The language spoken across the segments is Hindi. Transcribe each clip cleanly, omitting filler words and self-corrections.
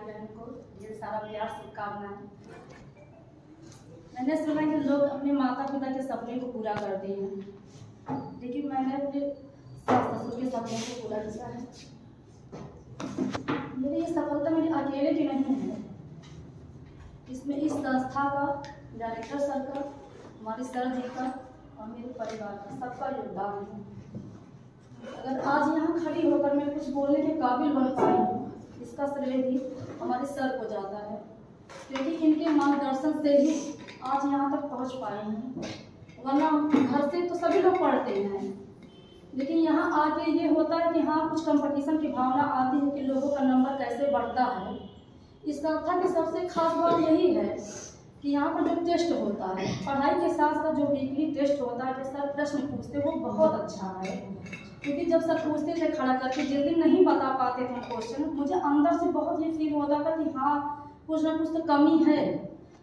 बहन को ढेर सारा प्यार शुभकामनाएं। मैंने सुना कि लोग अपने माता पिता के सपने को पूरा करते हैं, लेकिन मैंने अपने सास ससुर के सपने को पूरा किया है। मेरी ये सफलता मेरे अकेले की नहीं है, इसमें इस संस्था का, डायरेक्टर सर का, हमारे सर जी का और मेरे परिवार का सबका योगदान है। अगर आज यहाँ खड़ी होकर मैं कुछ बोलने के काबिल बन पाई हूँ, इसका श्रेय भी हमारे सर को जाता है, क्योंकि इनके मार्गदर्शन से ही आज यहाँ तक पहुँच पाए हैं। वरना घर से तो सभी लोग पढ़ते हैं, लेकिन यहाँ आके ये होता है कि हाँ, कुछ कंपटीशन की भावना आती है कि लोगों का नंबर कैसे बढ़ता है। इस संस्था की सबसे खास बात यही है कि यहाँ पर जो टेस्ट होता है, पढ़ाई के साथ साथ जो वीकली टेस्ट होता है, जो सर प्रश्न पूछते वो बहुत अच्छा है। क्योंकि जब सर पूछते थे खड़ा करके, जिस दिन नहीं बता पाते थे क्वेश्चन, मुझे अंदर से बहुत ये फील होता था कि हाँ, कुछ ना कुछ तो कमी है,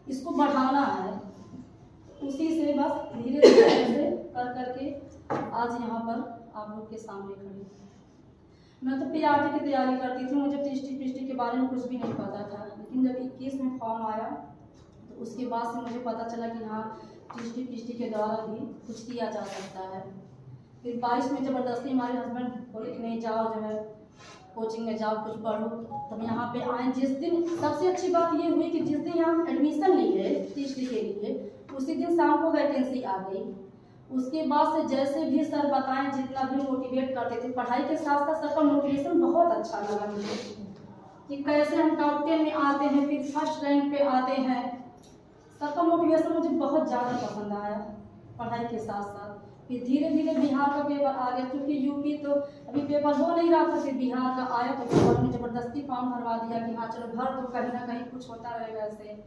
इसको बढ़ाना है। उसी से बस धीरे धीरे ऐसे कर करके आज यहाँ पर आप लोग के सामने खड़ी। मैं तो पीआरटी की तैयारी करती थी, मुझे टीएसटी के बारे में कुछ भी नहीं पता था, लेकिन जब 21 में फॉर्म आया तो उसके बाद से मुझे पता चला कि हाँ, टीएसटी के द्वारा भी कुछ किया जा सकता है। फिर 22 में ज़बरदस्ती हमारे हस्बैंड बोले कि नहीं जाओ, जो है कोचिंग में जाओ, कुछ पढ़ो। तब यहाँ पे आए। जिस दिन सबसे अच्छी बात ये हुई कि जिस दिन यहाँ एडमिशन लिए टीएसटी के लिए, उसी दिन शाम को वैकेंसी आ गई। उसके बाद से जैसे भी सर बताएं, जितना भी मोटिवेट करते थे, पढ़ाई के साथ साथ सर का मोटिवेशन बहुत अच्छा लगा मुझे कि कैसे हम टॉप 10 में आते हैं, फिर फर्स्ट रैंक पे आते हैं। सर का मोटिवेशन मुझे बहुत ज़्यादा पसंद आया पढ़ाई के साथ साथ। फिर धीरे धीरे बिहार का पेपर आ गया, क्योंकि यूपी तो अभी पेपर हो नहीं रहा था। फिर बिहार का आया तो पेपर में ज़बरदस्ती फॉर्म भरवा दिया कि हाँ चलो भर दो, कहीं ना कहीं कुछ होता रहेगा ऐसे।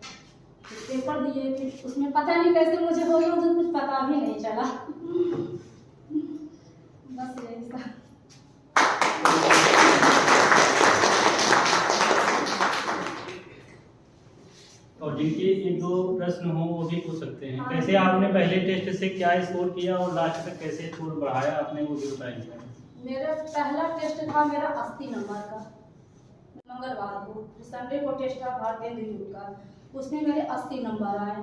फिर पेपर दिए, फिर उसमें पता नहीं कैसे मुझे हो गया, मुझे कुछ पता भी नहीं चला। बस यही सब। और जिनके एक दो प्रश्न हो वो भी पूछ सकते हैं। कैसे आपने पहले टेस्ट से क्या स्कोर किया और लास्ट तक कैसे स्कोर बढ़ाया, आपने वो भी बताइए। मेरा पहला टेस्ट था मेरा 80 नंबर का, मंगलवार को। संडे को टेस्ट था भारतीय इंस्टीट्यूट का, उसमें मेरे 80 नंबर आए।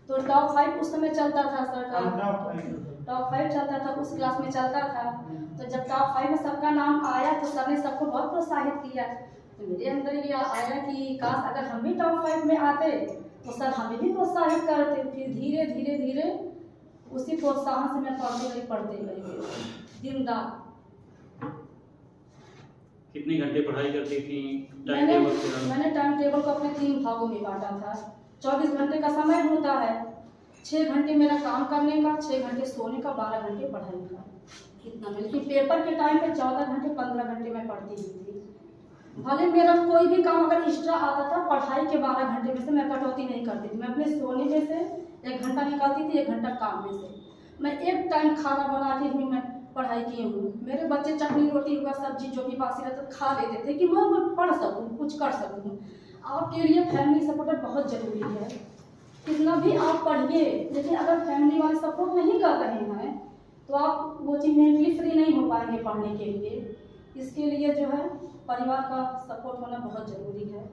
तो टॉप 5 उस समय चलता था सर का, टॉप 5 चलता था, उस क्लास में चलता था। तो जब टॉप 5 में सबका नाम आया तो सर ने सबको बहुत प्रोत्साहित किया। तो मेरे अंदर ये आया कि काश अगर हम भी टॉप 5 में आते तो सर हमें भी प्रोत्साहित करते। फिर धीरे धीरे धीरे उसी प्रोत्साहन से मैं पढ़ते गई दिन रात। कितने घंटे पढ़ाई करती थी? मैंने टाइम टेबल को अपने 3 भागों में बांटा था। 24 घंटे का समय होता है, 6 घंटे मेरा काम करने का, 6 घंटे सोने का, 12 घंटे पढ़ाई का। कितना मिलती पेपर के टाइम पे 14 घंटे 15 घंटे में पढ़ती थी। भले मेरा कोई भी काम अगर एक्स्ट्रा आता था, पढ़ाई के 12 घंटे में से मैं कटौती नहीं करती थी। मैं अपने सोने में से 1 घंटा निकालती थी, 1 घंटा काम में से। मैं एक टाइम खाना बना के ही मैं पढ़ाई की हूँ। मेरे बच्चे चटनी रोटी हुआ, सब्जी जो भी बासी रहता खा लेते थे कि मैं पढ़ सकूँ, कुछ कर सकूँ। आपके लिए फैमिली सपोर्ट बहुत ज़रूरी है। कितना भी आप पढ़िए, लेकिन अगर फैमिली वाले सपोर्ट नहीं कर रहे हैं तो आप वो चीज़ मेंटली फ्री नहीं हो पाएंगे पढ़ने के लिए। इसके लिए जो है परिवार का सपोर्ट होना बहुत ज़रूरी है।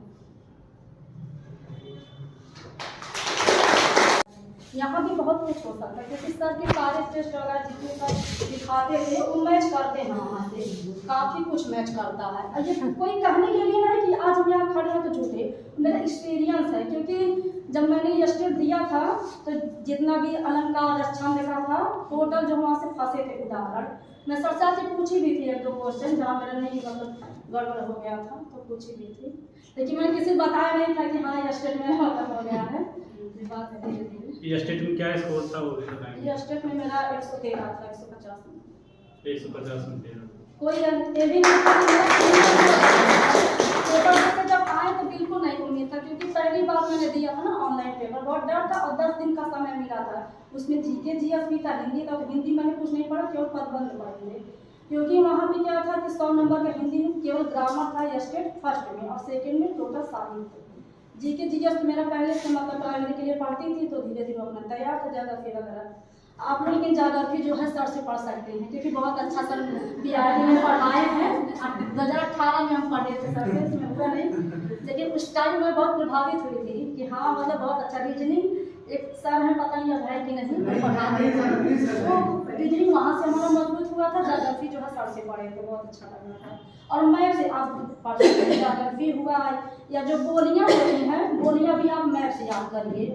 यहाँ भी बहुत कुछ हो सकता है, क्योंकि सर के सारे टेस्ट वगैरह जितने सर दिखाते थे वो मैच करते हैं, वहाँ से काफ़ी कुछ मैच करता है। और ये कोई कहने के लिए नहीं कि आज हम यहाँ खड़े हैं तो झूठे, मेरा एक्सपीरियंस है। क्योंकि जब मैंने ये स्टेट दिया था तो जितना भी अलंकार रक्षण लिखा था, टोटल जो वहाँ से फंसे थे उदाहरण, मैं सर से पूछी भी थी 1-2 क्वेश्चन जहाँ मेरा नहीं मतलब गड़बड़ हो गया था तो पूछी भी थी। लेकिन मैंने किसी बताया नहीं था कि हाँ ये स्टेट में मतलब हो गया है। बात है धीरे धीरे। ये स्टेट में क्या स्कोर था वो भी बताएंगे? ये स्टेट में मेरा 113 था, 150 में। 150 में 13। कोई ये भी नहीं था पेपर से जब आए तो बिल्कुल नहीं उम्मीद था, क्योंकि पहली बार मैंने दिया था ना ऑनलाइन पेपर, बहुत डर था। और 10 दिन का समय मिला था, उसमें जीके जीएस भी था, हिंदी था। तो हिंदी मैंने कुछ नहीं पढ़ा, केवल पदबंध पढ़ेंगे, क्योंकि वहाँ पे क्या था कि 100 नंबर का हिंदी में केवल ग्रामर था स्टेट फर्स्ट में, और सेकेंड में टोटल साहित्य। जीके जीएस तो मेरा पहले से मतलब प्राइमरी के लिए पढ़ती थी, तो धीरे धीरे अपना तैयार था। ज्योग्राफी वगैरह आप लोग लेकिन ज्योग्राफी जो है सर से पढ़ सकते हैं, क्योंकि बहुत अच्छा सर पीआरटी में पढ़ाए हैं। 2018 में हम पढ़े थे सर से, इसमें हुआ नहीं, लेकिन उस टाइम मैं बहुत प्रभावित हुई थी कि हाँ मतलब बहुत अच्छा रीजनिंग, एक सर है पता नहीं अब है कि नहीं, वो पढ़ाते थे, वो रीजनिंग वहाँ से हमारा मजबूत हुआ था। ज्योग्राफी जो है सर से पढ़े थे, बहुत अच्छा लग रहा था। और मैथ से आप पढ़ सकते हैं, ज्योग्राफी हुआ या जो बोलियाँ होती हैं, बोलियाँ भी आप मैथ से याद करिए,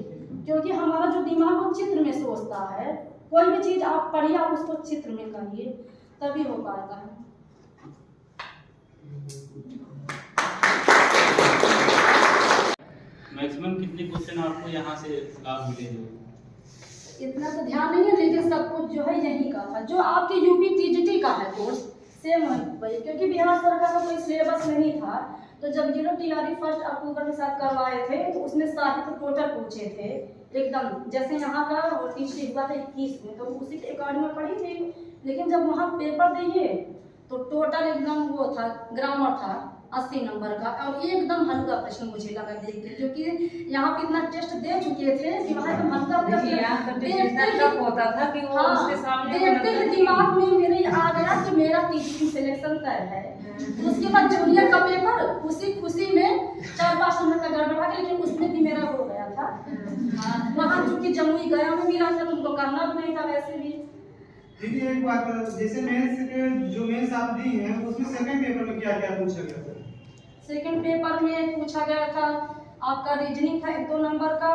क्योंकि हमारा जो दिमाग वो चित्र में सोचता है। कोई भी चीज़ आप पढ़िए, आप उसको चित्र में करिए, तभी हो पाता है। मैक्सिमम कितने क्वेश्चन आपको यहाँ से लाभ मिले जो? इतना तो ध्यान नहीं है, लेकिन सब कुछ जो है यहीं का था। जो आपके यूपी टीजीटी का है कोर्स सेम वही, क्योंकि बिहार सरकार का कोई सिलेबस नहीं था। तो जब ये लोग तैयारी 1 अक्टूबर के साथ करवाए थे तो उसमें साहित्य टोटल पूछे थे एकदम, जैसे यहाँ का टीजीटी हुआ था 21 में, तो उसी के अकॉर्डिंग में पढ़ी थी। लेकिन जब वहाँ पेपर दिए तो टोटल एकदम वो था, ग्रामर था 80 नंबर का, और एकदम हल्का प्रश्न मुझे लगा देख के, क्योंकि यहाँ पे इतना टेस्ट दे चुके थे कि वहाँ एकदम हल्का प्रश्न होता था कि वो हाँ, उसके सामने देखते ही दिमाग में मेरे आ गया कि मेरा टीचिंग सिलेक्शन तय है। तो उसके बाद जूनियर का पेपर उसी खुशी में 4-5 नंबर का गड़बड़ा, लेकिन उसमें भी मेरा हो गया था। वहाँ चूंकि जमुई गया में मिला था, तुमको करना भी नहीं था वैसे भी। दीदी एक बात, जैसे मेंस के जो मेंस आप दी हैं उसमें सेकंड पेपर में क्या क्या पूछा गया था? सेकंड पेपर में पूछा गया था आपका रीजनिंग था 1-2 नंबर का।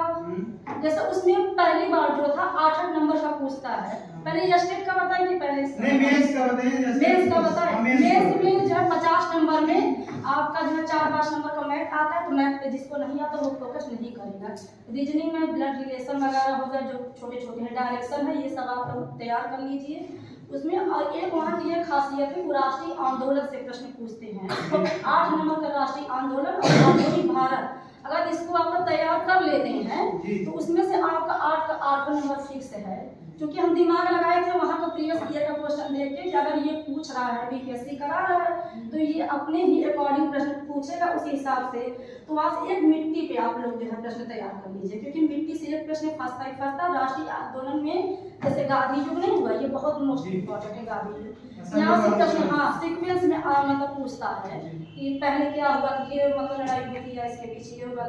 जैसे उसमें पहली बार जो था 8-8 नंबर का पूछता है। पहले स्टेट का बताएं कि पहले नहीं मेंस का बताइए। मेंस का बताएं। मेंस में जो है 50 नंबर में आपका जो है 4-5 नंबर का मैथ आता है, तो मैथ पे जिसको नहीं आता वो फोकस नहीं करेगा। रीजनिंग में ब्लड रिलेशन वगैरह हो गया, जो छोटे छोटे हैं, डायरेक्शन है, ये सब आप लोग तैयार कर लीजिए उसमें। और एक वहाँ की ये खासियत है, वो राष्ट्रीय आंदोलन से प्रश्न पूछते हैं। 8 नंबर का राष्ट्रीय आंदोलन और आधुनिक भारत, अगर इसको आप तैयार कर लेते हैं तो उसमें से आपका 8 का 8 नंबर फिक्स है। क्योंकि हम दिमाग लगाए थे वहाँ का प्रीवियस ईयर का क्वेश्चन देख के कि अगर ये पूछ रहा है, बीपीएससी करा रहा है, तो ये अपने ही अकॉर्डिंग प्रश्न पूछेगा उसी हिसाब से। तो वहाँ से एक मिट्टी पे आप लोग जो है प्रश्न तैयार कर लीजिए, क्योंकि मिट्टी से एक प्रश्न फंसता ही फंसता। राष्ट्रीय आंदोलन में जैसे गांधी युग नहीं हुआ, ये बहुत मोस्ट इम्पोर्टेंट है गांधी युग। यहाँ से प्रश्न हाँ सीक्वेंस में मतलब पूछता है कि पहले क्या हुआ, ये मतलब लड़ाई हुई थी या इसके पीछे ये हुआ,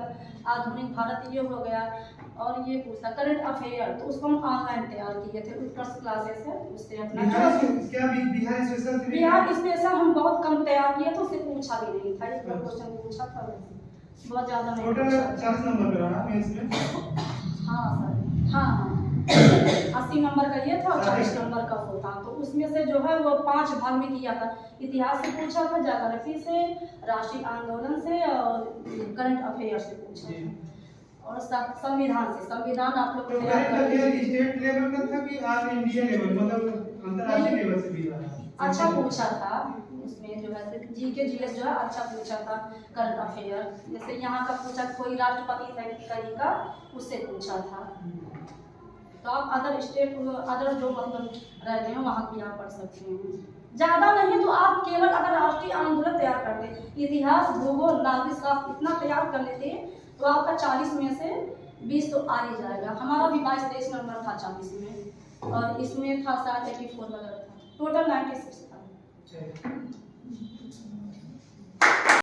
आधुनिक भारत ये हो गया, और ये पूछता करंट अफेयर। तो उसको हम ऑनलाइन तैयार किए थे, उत्कर्ष क्लासेस है उससे अपना। बिहार स्पेशल हम बहुत कम तैयार किए थे, उससे पूछा भी नहीं था, एक क्वेश्चन पूछा था, बहुत ज्यादा नहीं टोटल पूछा। 40 नंबर का रहा मेंस में। हाँ सर, हाँ 80 नंबर का ये था और 40 नंबर का वो था। तो उसमें से जो है वो 5 भाग में किया था। इतिहास से पूछा था, ज्योग्राफी से, राष्ट्रीय आंदोलन से और करंट अफेयर से पूछा था, और संविधान से। संविधान आप लोग तो स्टेट लेवल का था कि आज इंडिया लेवल मतलब अंतर्राष्ट्रीय लेवल से भी रहा? अच्छा पूछा था उसमें जो है जीके जीएस जो है अच्छा पूछा था। करंट अफेयर जैसे यहाँ का पूछा, कोई राष्ट्रपति कहीं का, उससे पूछा था। तो आप अदर स्टेट अदर जो मतलब रहते हैं वहाँ भी आप पढ़ सकते हैं। ज़्यादा नहीं तो आप केवल अगर राष्ट्रीय आंदोलन तैयार करते, इतिहास, भूगोल, नागरिक शास्त्र इतना तैयार कर लेते तो आपका 40 में से 20 तो आ ही जाएगा। हमारा भी 22-23 नंबर था 40 में, और इसमें था 84 वगैरह था, टोटल 96 था।